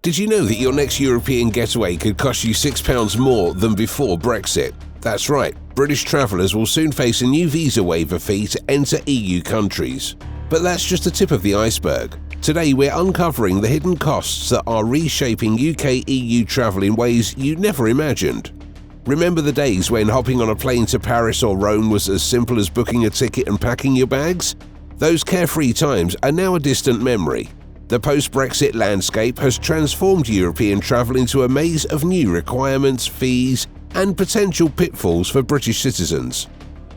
Did you know that your next European getaway could cost you £6 more than before Brexit? That's right, British travellers will soon face a new visa waiver fee to enter EU countries. But that's just the tip of the iceberg. Today we're uncovering the hidden costs that are reshaping UK-EU travel in ways you never imagined. Remember the days when hopping on a plane to Paris or Rome was as simple as booking a ticket and packing your bags? Those carefree times are now a distant memory. The post-Brexit landscape has transformed European travel into a maze of new requirements, fees, and potential pitfalls for British citizens.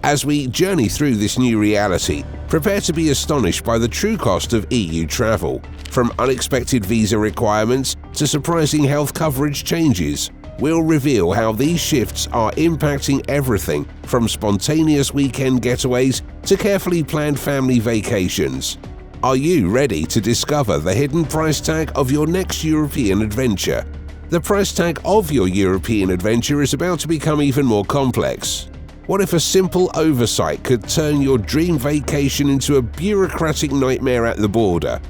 As we journey through this new reality, prepare to be astonished by the true cost of EU travel, from unexpected visa requirements to surprising health coverage changes. We'll reveal how these shifts are impacting everything from spontaneous weekend getaways to carefully planned family vacations. Are you ready to discover the hidden price tag of your next European adventure? The price tag of your European adventure is about to become even more complex. What if a simple oversight could turn your dream vacation into a bureaucratic nightmare at the border?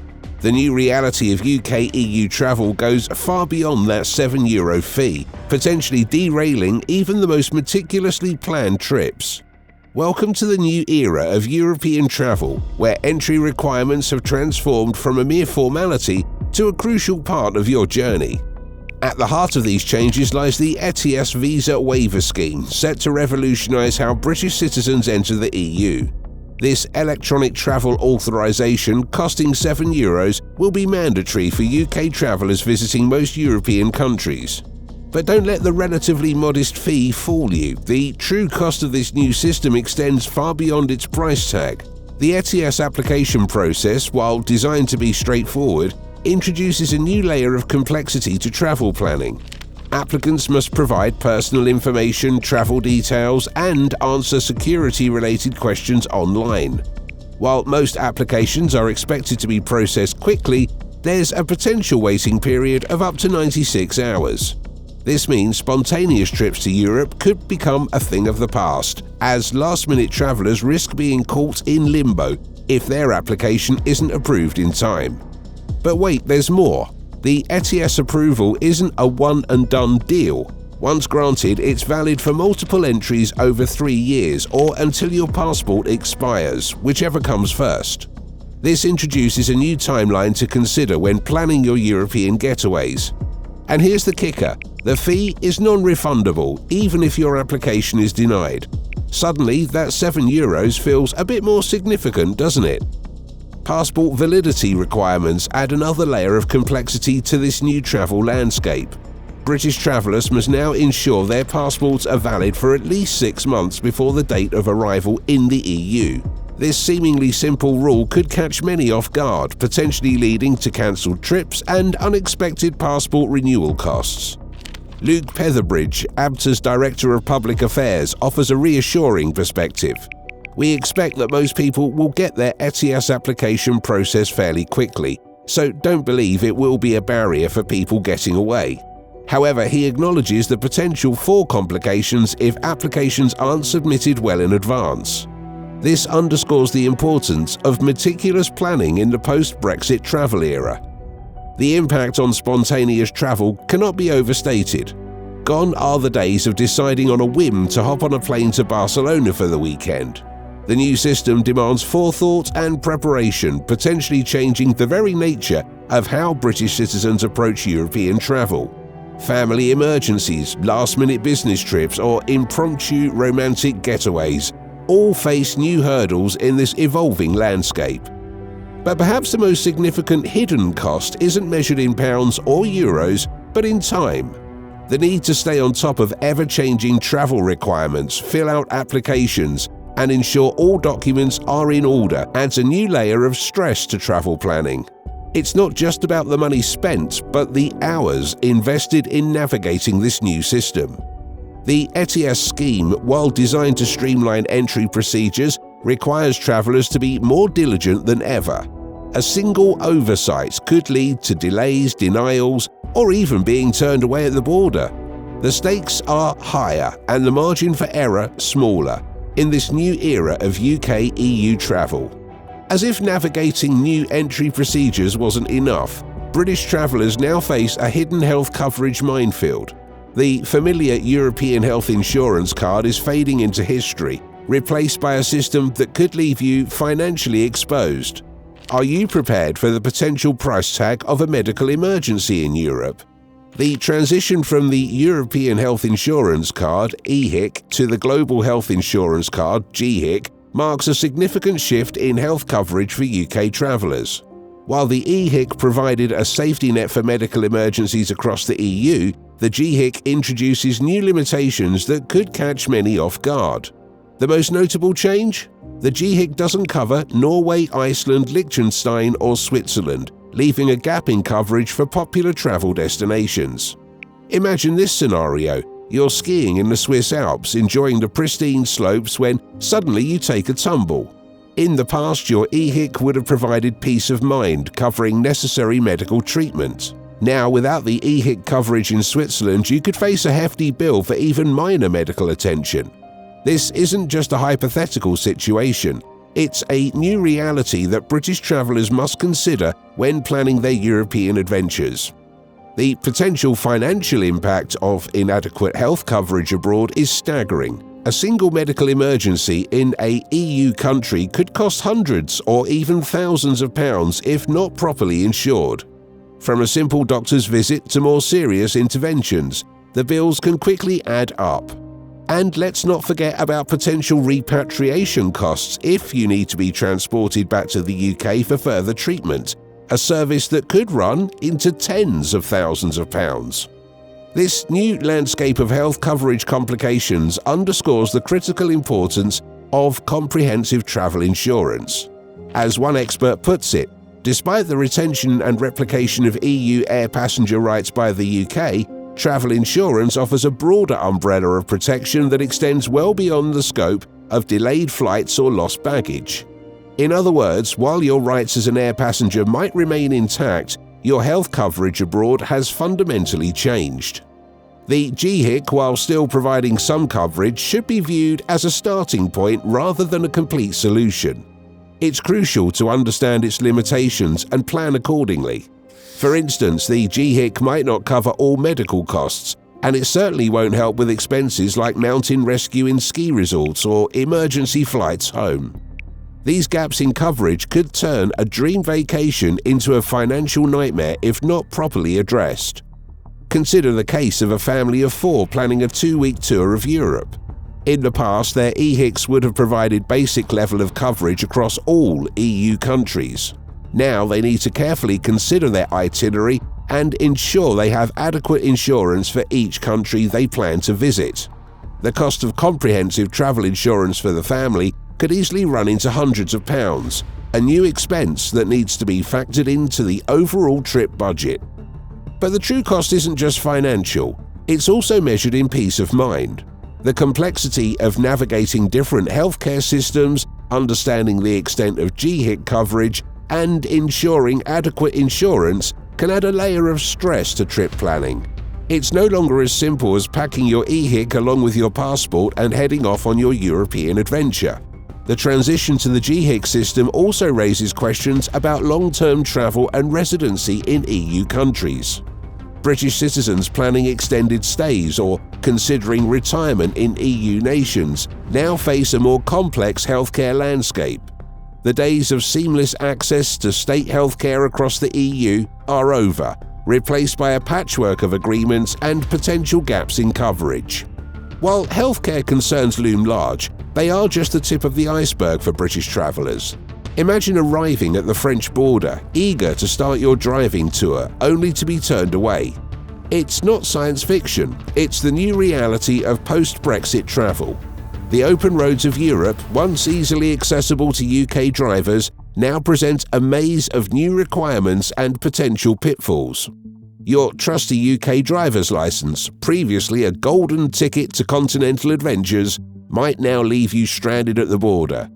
The new reality of UK-EU travel goes far beyond that €7 fee, potentially derailing even the most meticulously planned trips. Welcome to the new era of European travel, where entry requirements have transformed from a mere formality to a crucial part of your journey. At the heart of these changes lies the ETIAS visa waiver scheme, set to revolutionise how British citizens enter the EU. This electronic travel authorisation, costing €7, will be mandatory for UK travellers visiting most European countries. But don't let the relatively modest fee fool you. The true cost of this new system extends far beyond its price tag. The ETIAS application process, while designed to be straightforward, introduces a new layer of complexity to travel planning. Applicants must provide personal information, travel details, and answer security-related questions online. While most applications are expected to be processed quickly, there's a potential waiting period of up to 96 hours. This means spontaneous trips to Europe could become a thing of the past, as last-minute travellers risk being caught in limbo if their application isn't approved in time. But wait, there's more. The ETIAS approval isn't a one-and-done deal. Once granted, it's valid for multiple entries over 3 years or until your passport expires, whichever comes first. This introduces a new timeline to consider when planning your European getaways. And here's the kicker. The fee is non-refundable, even if your application is denied. Suddenly, that €7 feels a bit more significant, doesn't it? Passport validity requirements add another layer of complexity to this new travel landscape. British travellers must now ensure their passports are valid for at least 6 months before the date of arrival in the EU. This seemingly simple rule could catch many off guard, potentially leading to cancelled trips and unexpected passport renewal costs. Luke Petherbridge, ABTA's Director of Public Affairs, offers a reassuring perspective. We expect that most people will get their ETIAS application process fairly quickly, so don't believe it will be a barrier for people getting away. However, he acknowledges the potential for complications if applications aren't submitted well in advance. This underscores the importance of meticulous planning in the post-Brexit travel era. The impact on spontaneous travel cannot be overstated. Gone are the days of deciding on a whim to hop on a plane to Barcelona for the weekend. The new system demands forethought and preparation, potentially changing the very nature of how British citizens approach European travel. Family emergencies, last-minute business trips, or impromptu romantic getaways all face new hurdles in this evolving landscape. But perhaps the most significant hidden cost isn't measured in pounds or euros, but in time. The need to stay on top of ever-changing travel requirements, fill out applications, and ensure all documents are in order adds a new layer of stress to travel planning. It's not just about the money spent, but the hours invested in navigating this new system. The ETIAS scheme, while designed to streamline entry procedures, requires travellers to be more diligent than ever. A single oversight could lead to delays, denials, or even being turned away at the border. The stakes are higher and the margin for error smaller in this new era of UK-EU travel. As if navigating new entry procedures wasn't enough, British travellers now face a hidden health coverage minefield. The familiar European health insurance card is fading into history, replaced by a system that could leave you financially exposed. Are you prepared for the potential price tag of a medical emergency in Europe? The transition from the European Health Insurance Card (EHIC) to the Global Health Insurance Card (GHIC) marks a significant shift in health coverage for UK travellers. While the EHIC provided a safety net for medical emergencies across the EU, the GHIC introduces new limitations that could catch many off guard. The most notable change? The GHIC doesn't cover Norway, Iceland, Liechtenstein or Switzerland, leaving a gap in coverage for popular travel destinations. Imagine this scenario. You're skiing in the Swiss Alps, enjoying the pristine slopes when suddenly you take a tumble. In the past, your EHIC would have provided peace of mind, covering necessary medical treatment. Now, without the EHIC coverage in Switzerland, you could face a hefty bill for even minor medical attention. This isn't just a hypothetical situation. It's a new reality that British travellers must consider when planning their European adventures. The potential financial impact of inadequate health coverage abroad is staggering. A single medical emergency in an EU country could cost hundreds or even thousands of pounds if not properly insured. From a simple doctor's visit to more serious interventions, the bills can quickly add up. And let's not forget about potential repatriation costs if you need to be transported back to the UK for further treatment, a service that could run into tens of thousands of pounds. This new landscape of health coverage complications underscores the critical importance of comprehensive travel insurance. As one expert puts it, despite the retention and replication of EU air passenger rights by the UK, travel insurance offers a broader umbrella of protection that extends well beyond the scope of delayed flights or lost baggage. In other words, while your rights as an air passenger might remain intact, your health coverage abroad has fundamentally changed. The GHIC, while still providing some coverage, should be viewed as a starting point rather than a complete solution. It's crucial to understand its limitations and plan accordingly. For instance, the GHIC might not cover all medical costs, and it certainly won't help with expenses like mountain rescue in ski resorts or emergency flights home. These gaps in coverage could turn a dream vacation into a financial nightmare if not properly addressed. Consider the case of a family of 4 planning a 2-week tour of Europe. In the past, their EHICs would have provided basic level of coverage across all EU countries. Now they need to carefully consider their itinerary and ensure they have adequate insurance for each country they plan to visit. The cost of comprehensive travel insurance for the family could easily run into hundreds of pounds, a new expense that needs to be factored into the overall trip budget. But the true cost isn't just financial, it's also measured in peace of mind. The complexity of navigating different healthcare systems, understanding the extent of GHIC coverage, and ensuring adequate insurance can add a layer of stress to trip planning. It's no longer as simple as packing your EHIC along with your passport and heading off on your European adventure. The transition to the GHIC system also raises questions about long-term travel and residency in EU countries. British citizens planning extended stays or considering retirement in EU nations now face a more complex healthcare landscape. The days of seamless access to state healthcare across the EU are over, replaced by a patchwork of agreements and potential gaps in coverage. While healthcare concerns loom large, they are just the tip of the iceberg for British travellers. Imagine arriving at the French border, eager to start your driving tour, only to be turned away. It's not science fiction, it's the new reality of post-Brexit travel. The open roads of Europe, once easily accessible to UK drivers, now present a maze of new requirements and potential pitfalls. Your trusty UK driver's licence, previously a golden ticket to continental adventures, might now leave you stranded at the border.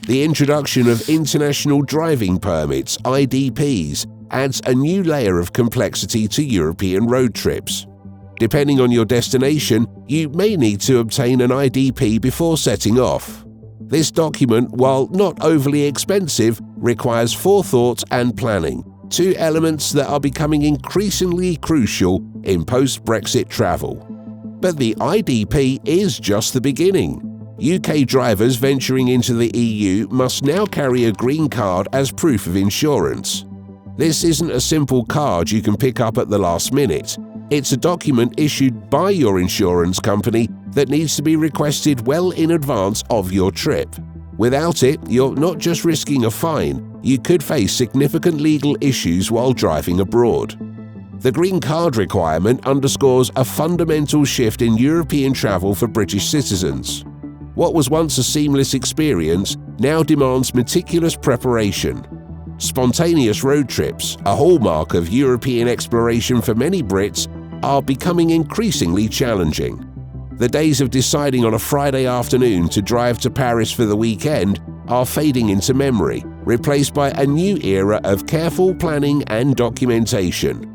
The introduction of international driving permits, IDPs, adds a new layer of complexity to European road trips. Depending on your destination, you may need to obtain an IDP before setting off. This document, while not overly expensive, requires forethought and planning. two elements that are becoming increasingly crucial in post-Brexit travel. But the IDP is just the beginning. UK drivers venturing into the EU must now carry a green card as proof of insurance. This isn't a simple card you can pick up at the last minute. It's a document issued by your insurance company that needs to be requested well in advance of your trip. Without it, you're not just risking a fine, you could face significant legal issues while driving abroad. The green card requirement underscores a fundamental shift in European travel for British citizens. What was once a seamless experience now demands meticulous preparation. Spontaneous road trips, a hallmark of European exploration for many Brits, are becoming increasingly challenging. The days of deciding on a Friday afternoon to drive to Paris for the weekend are fading into memory, replaced by a new era of careful planning and documentation.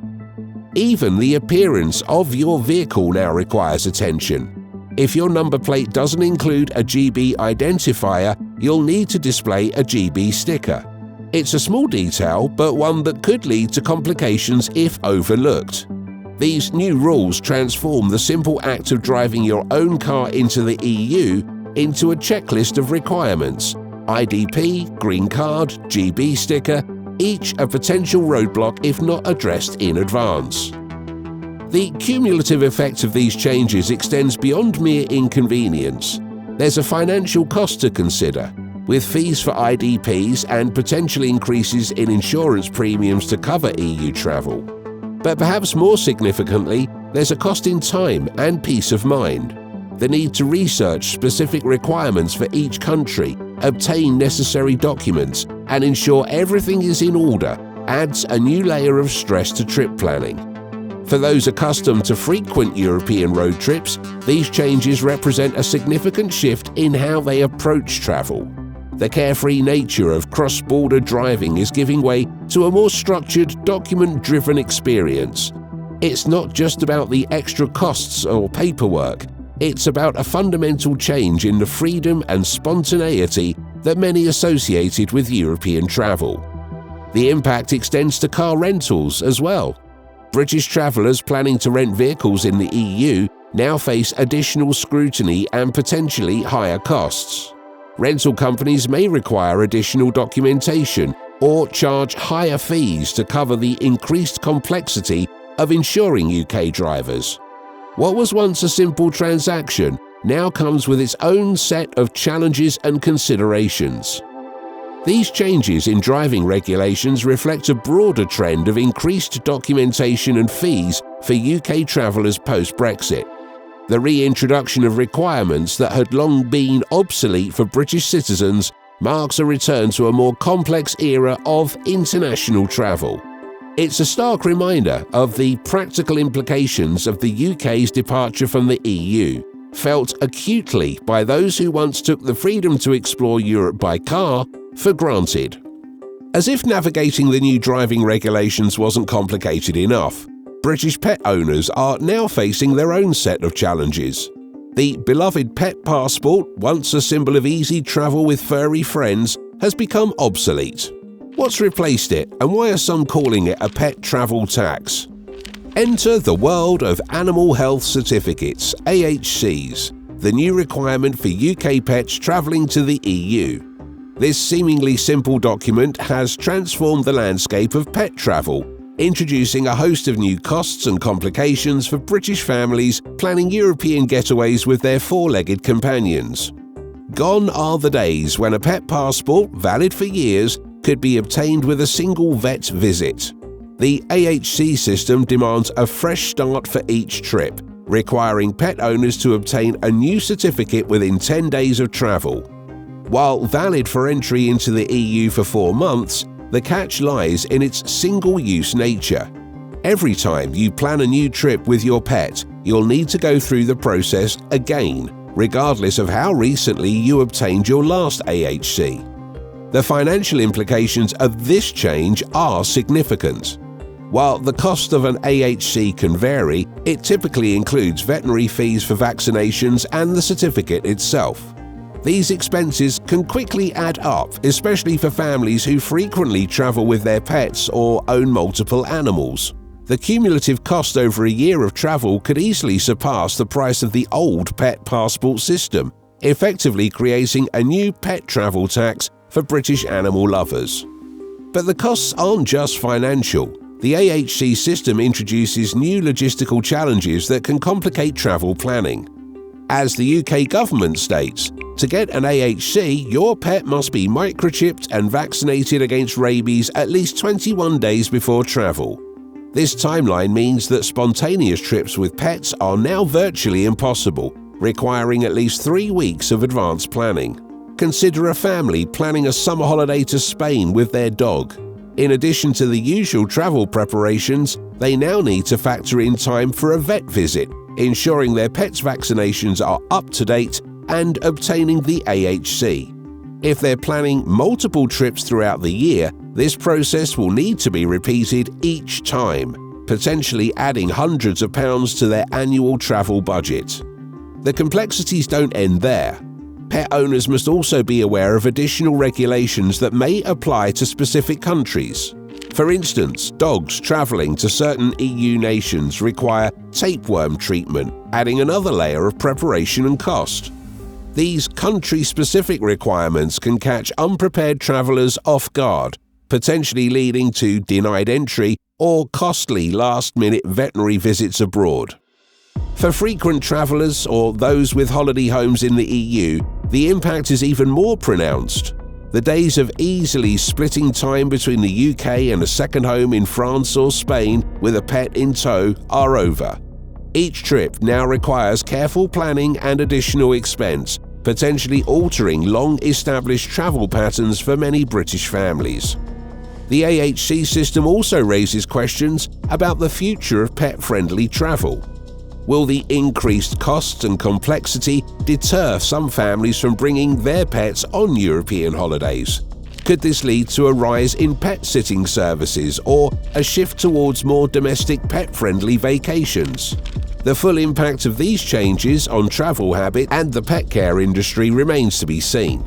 Even the appearance of your vehicle now requires attention. If your number plate doesn't include a GB identifier, you'll need to display a GB sticker. It's a small detail, but one that could lead to complications if overlooked. These new rules transform the simple act of driving your own car into the EU into a checklist of requirements: IDP, green card, GB sticker, each a potential roadblock if not addressed in advance. The cumulative effect of these changes extends beyond mere inconvenience. There's a financial cost to consider, with fees for IDPs and potential increases in insurance premiums to cover EU travel. But perhaps more significantly, there's a cost in time and peace of mind. The need to research specific requirements for each country, obtain necessary documents, and ensure everything is in order adds a new layer of stress to trip planning. For those accustomed to frequent European road trips, these changes represent a significant shift in how they approach travel. The carefree nature of cross-border driving is giving way to a more structured, document-driven experience. It's not just about the extra costs or paperwork, it's about a fundamental change in the freedom and spontaneity that many associated with European travel. The impact extends to car rentals as well. British travellers planning to rent vehicles in the EU now face additional scrutiny and potentially higher costs. Rental companies may require additional documentation or charge higher fees to cover the increased complexity of insuring UK drivers. What was once a simple transaction now comes with its own set of challenges and considerations. These changes in driving regulations reflect a broader trend of increased documentation and fees for UK travellers post-Brexit. The reintroduction of requirements that had long been obsolete for British citizens marks a return to a more complex era of international travel. It's a stark reminder of the practical implications of the UK's departure from the EU, felt acutely by those who once took the freedom to explore Europe by car for granted. As if navigating the new driving regulations wasn't complicated enough, British pet owners are now facing their own set of challenges. The beloved pet passport, once a symbol of easy travel with furry friends, has become obsolete. What's replaced it, and why are some calling it a pet travel tax? Enter the world of Animal Health Certificates, AHCs, the new requirement for UK pets travelling to the EU. This seemingly simple document has transformed the landscape of pet travel, introducing a host of new costs and complications for British families planning European getaways with their four-legged companions. Gone are the days when a pet passport, valid for years, could be obtained with a single vet visit. The AHC system demands a fresh start for each trip, requiring pet owners to obtain a new certificate within 10 days of travel. While valid for entry into the EU for 4 months, the catch lies in its single-use nature. Every time you plan a new trip with your pet, you'll need to go through the process again, regardless of how recently you obtained your last AHC. The financial implications of this change are significant. While the cost of an AHC can vary, it typically includes veterinary fees for vaccinations and the certificate itself. These expenses can quickly add up, especially for families who frequently travel with their pets or own multiple animals. The cumulative cost over a year of travel could easily surpass the price of the old pet passport system, effectively creating a new pet travel tax for British animal lovers. But the costs aren't just financial. The AHC system introduces new logistical challenges that can complicate travel planning. As the UK government states, to get an AHC, your pet must be microchipped and vaccinated against rabies at least 21 days before travel. This timeline means that spontaneous trips with pets are now virtually impossible, requiring at least 3 weeks of advanced planning. Consider a family planning a summer holiday to Spain with their dog. In addition to the usual travel preparations, they now need to factor in time for a vet visit, ensuring their pet's vaccinations are up to date, and obtaining the AHC. If they're planning multiple trips throughout the year, this process will need to be repeated each time, potentially adding hundreds of pounds to their annual travel budget. The complexities don't end there. Pet owners must also be aware of additional regulations that may apply to specific countries. For instance, dogs travelling to certain EU nations require tapeworm treatment, adding another layer of preparation and cost. These country-specific requirements can catch unprepared travellers off guard, potentially leading to denied entry or costly last-minute veterinary visits abroad. For frequent travellers or those with holiday homes in the EU, the impact is even more pronounced. The days of easily splitting time between the UK and a second home in France or Spain with a pet in tow are over. Each trip now requires careful planning and additional expense, potentially altering long-established travel patterns for many British families. The AHC system also raises questions about the future of pet-friendly travel. Will the increased costs and complexity deter some families from bringing their pets on European holidays? Could this lead to a rise in pet-sitting services or a shift towards more domestic pet-friendly vacations? The full impact of these changes on travel habit and the pet care industry remains to be seen.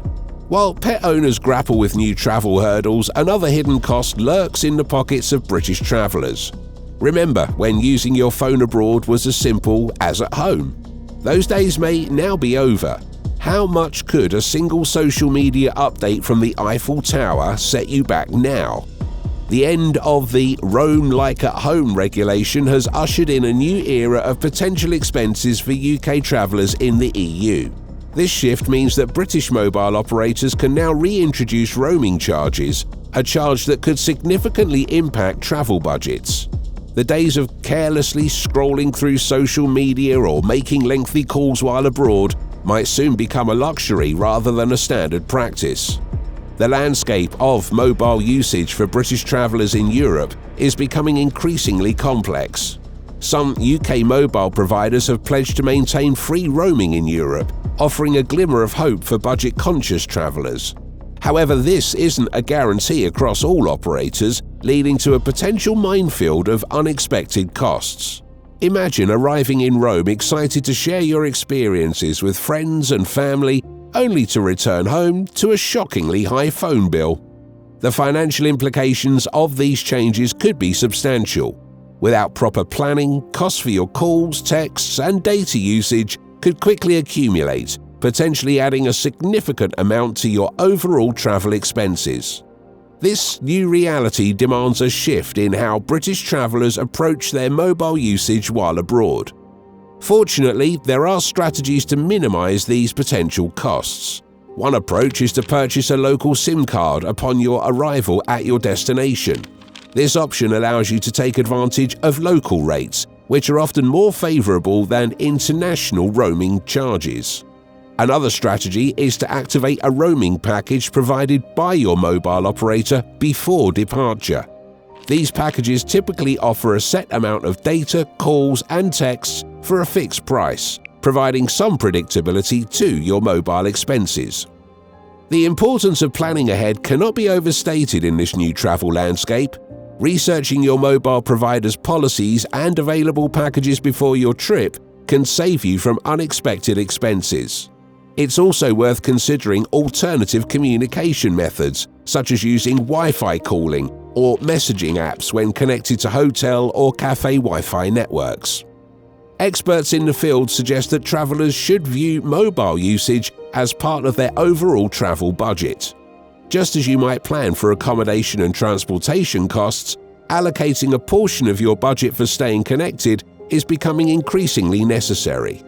While pet owners grapple with new travel hurdles, another hidden cost lurks in the pockets of British travellers. Remember when using your phone abroad was as simple as at home? Those days may now be over. How much could a single social media update from the Eiffel Tower set you back now? The end of the roam like at home regulation has ushered in a new era of potential expenses for UK travellers in the EU. This shift means that British mobile operators can now reintroduce roaming charges, a charge that could significantly impact travel budgets. The days of carelessly scrolling through social media or making lengthy calls while abroad might soon become a luxury rather than a standard practice. The landscape of mobile usage for British travellers in Europe is becoming increasingly complex. Some UK mobile providers have pledged to maintain free roaming in Europe, offering a glimmer of hope for budget-conscious travellers. However, this isn't a guarantee across all operators, leading to a potential minefield of unexpected costs. Imagine arriving in Rome excited to share your experiences with friends and family, only to return home to a shockingly high phone bill. The financial implications of these changes could be substantial. Without proper planning, costs for your calls, texts, and data usage could quickly accumulate, potentially adding a significant amount to your overall travel expenses. This new reality demands a shift in how British travellers approach their mobile usage while abroad. Fortunately, there are strategies to minimise these potential costs. One approach is to purchase a local SIM card upon your arrival at your destination. This option allows you to take advantage of local rates, which are often more favourable than international roaming charges. Another strategy is to activate a roaming package provided by your mobile operator before departure. These packages typically offer a set amount of data, calls, and texts for a fixed price, providing some predictability to your mobile expenses. The importance of planning ahead cannot be overstated in this new travel landscape. Researching your mobile provider's policies and available packages before your trip can save you from unexpected expenses. It's also worth considering alternative communication methods, such as using Wi-Fi calling or messaging apps when connected to hotel or cafe Wi-Fi networks. Experts in the field suggest that travelers should view mobile usage as part of their overall travel budget. Just as you might plan for accommodation and transportation costs, allocating a portion of your budget for staying connected is becoming increasingly necessary.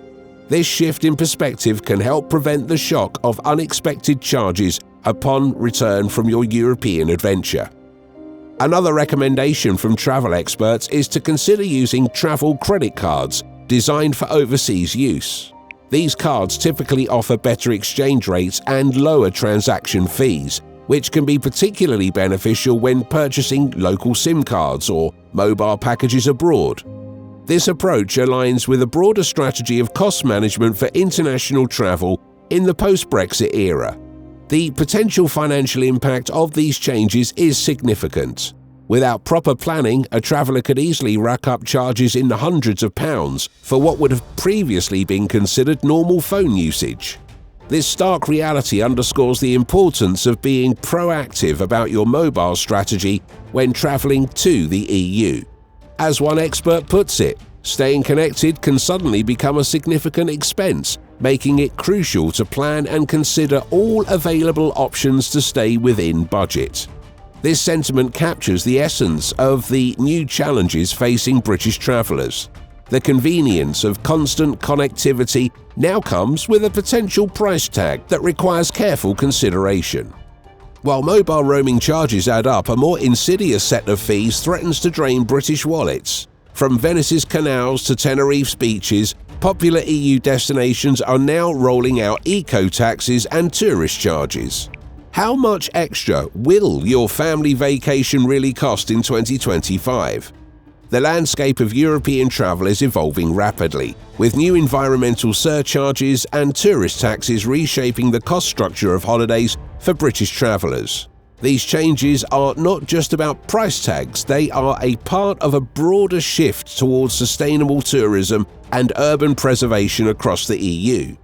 This shift in perspective can help prevent the shock of unexpected charges upon return from your European adventure. Another recommendation from travel experts is to consider using travel credit cards designed for overseas use. These cards typically offer better exchange rates and lower transaction fees, which can be particularly beneficial when purchasing local SIM cards or mobile packages abroad. This approach aligns with a broader strategy of cost management for international travel in the post-Brexit era. The potential financial impact of these changes is significant. Without proper planning, a traveller could easily rack up charges in the hundreds of pounds for what would have previously been considered normal phone usage. This stark reality underscores the importance of being proactive about your mobile strategy when travelling to the EU. As one expert puts it, staying connected can suddenly become a significant expense, making it crucial to plan and consider all available options to stay within budget. This sentiment captures the essence of the new challenges facing British travellers. The convenience of constant connectivity now comes with a potential price tag that requires careful consideration. While mobile roaming charges add up, a more insidious set of fees threatens to drain British wallets. From Venice's canals to Tenerife's beaches, popular EU destinations are now rolling out eco-taxes and tourist charges. How much extra will your family vacation really cost in 2025? The landscape of European travel is evolving rapidly, with new environmental surcharges and tourist taxes reshaping the cost structure of holidays for British travellers. These changes are not just about price tags, they are a part of a broader shift towards sustainable tourism and urban preservation across the EU.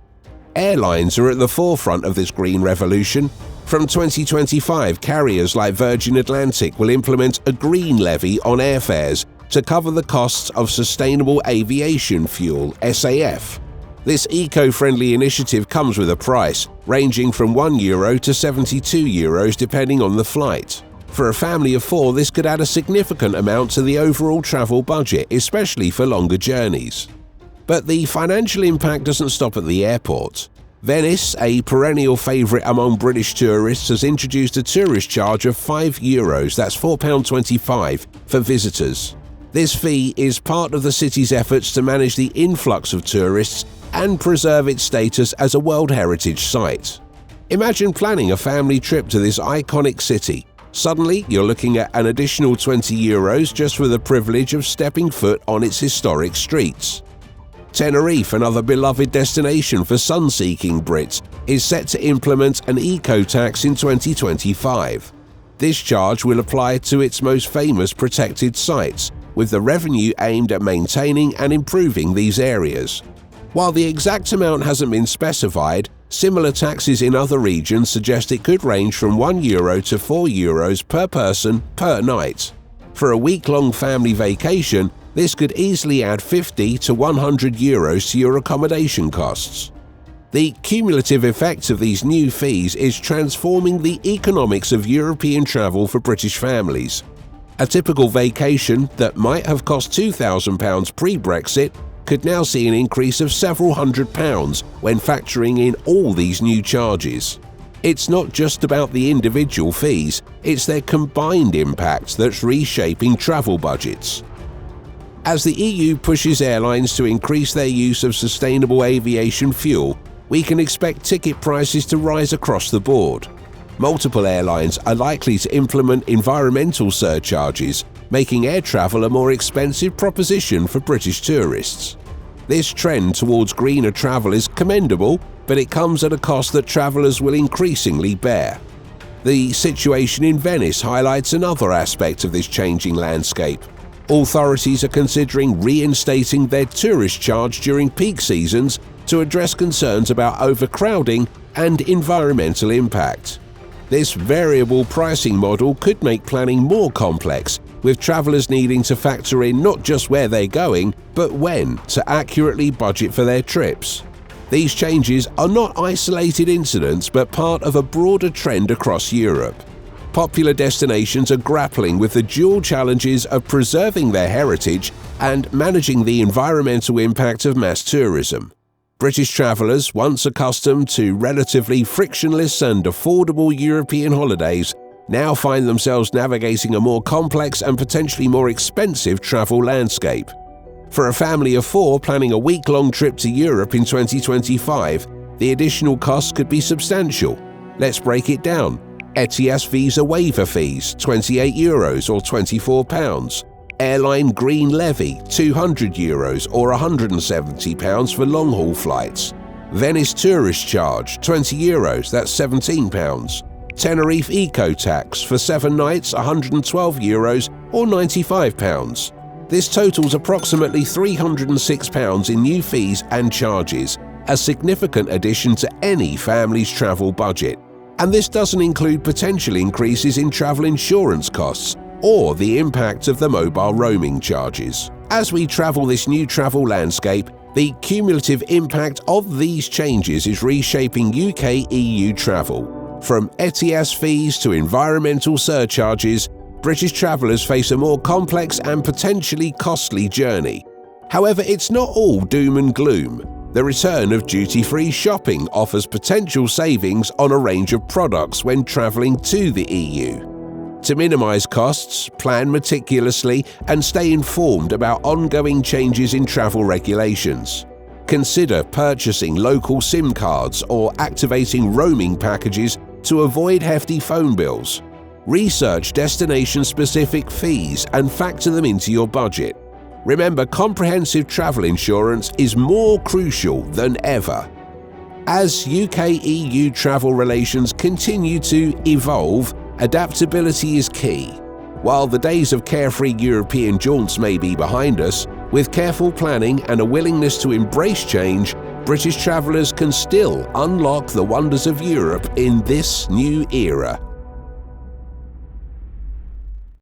Airlines are at the forefront of this green revolution. From 2025, carriers like Virgin Atlantic will implement a green levy on airfares to cover the costs of sustainable aviation fuel (SAF). This eco-friendly initiative comes with a price, ranging from €1 to €72 depending on the flight. For a family of 4, this could add a significant amount to the overall travel budget, especially for longer journeys. But the financial impact doesn't stop at the airport. Venice, a perennial favourite among British tourists, has introduced a tourist charge of €5, that's £4.25, for visitors. This fee is part of the city's efforts to manage the influx of tourists and preserve its status as a World Heritage Site. Imagine planning a family trip to this iconic city. Suddenly, you're looking at an additional €20 just for the privilege of stepping foot on its historic streets. Tenerife, another beloved destination for sun-seeking Brits, is set to implement an eco-tax in 2025. This charge will apply to its most famous protected sites, with the revenue aimed at maintaining and improving these areas. While the exact amount hasn't been specified, similar taxes in other regions suggest it could range from €1 to €4 per person per night. For a week-long family vacation, this could easily add €50 to €100 to your accommodation costs. The cumulative effect of these new fees is transforming the economics of European travel for British families. A typical vacation that might have cost £2,000 pre-Brexit could now see an increase of several £100s when factoring in all these new charges. It's not just about the individual fees, it's their combined impact that's reshaping travel budgets. As the EU pushes airlines to increase their use of sustainable aviation fuel, we can expect ticket prices to rise across the board. Multiple airlines are likely to implement environmental surcharges, making air travel a more expensive proposition for British tourists. This trend towards greener travel is commendable, but it comes at a cost that travellers will increasingly bear. The situation in Venice highlights another aspect of this changing landscape. Authorities are considering reinstating their tourist charge during peak seasons to address concerns about overcrowding and environmental impact. This variable pricing model could make planning more complex, with travellers needing to factor in not just where they're going, but when to accurately budget for their trips. These changes are not isolated incidents, but part of a broader trend across Europe. Popular destinations are grappling with the dual challenges of preserving their heritage and managing the environmental impact of mass tourism. British travellers, once accustomed to relatively frictionless and affordable European holidays, now find themselves navigating a more complex and potentially more expensive travel landscape. For a family of 4 planning a week-long trip to Europe in 2025, the additional costs could be substantial. Let's break it down. ETIAS visa waiver fees, €28 or £24. Airline green levy, €200 or £170 for long-haul flights. Venice tourist charge, €20, that's £17. Tenerife eco tax for 7 nights, €112 or £95. This totals approximately £306 in new fees and charges, a significant addition to any family's travel budget. And this doesn't include potential increases in travel insurance costs or the impact of the mobile roaming charges. As we travel this new travel landscape, the cumulative impact of these changes is reshaping UK-EU travel. From ETIAS fees to environmental surcharges, British travellers face a more complex and potentially costly journey. However, it's not all doom and gloom. The return of duty-free shopping offers potential savings on a range of products when travelling to the EU. To minimise costs, plan meticulously and stay informed about ongoing changes in travel regulations. Consider purchasing local SIM cards or activating roaming packages to avoid hefty phone bills. Research destination-specific fees and factor them into your budget. Remember, comprehensive travel insurance is more crucial than ever. As UK-EU travel relations continue to evolve, adaptability is key. While the days of carefree European jaunts may be behind us, with careful planning and a willingness to embrace change, British travellers can still unlock the wonders of Europe in this new era.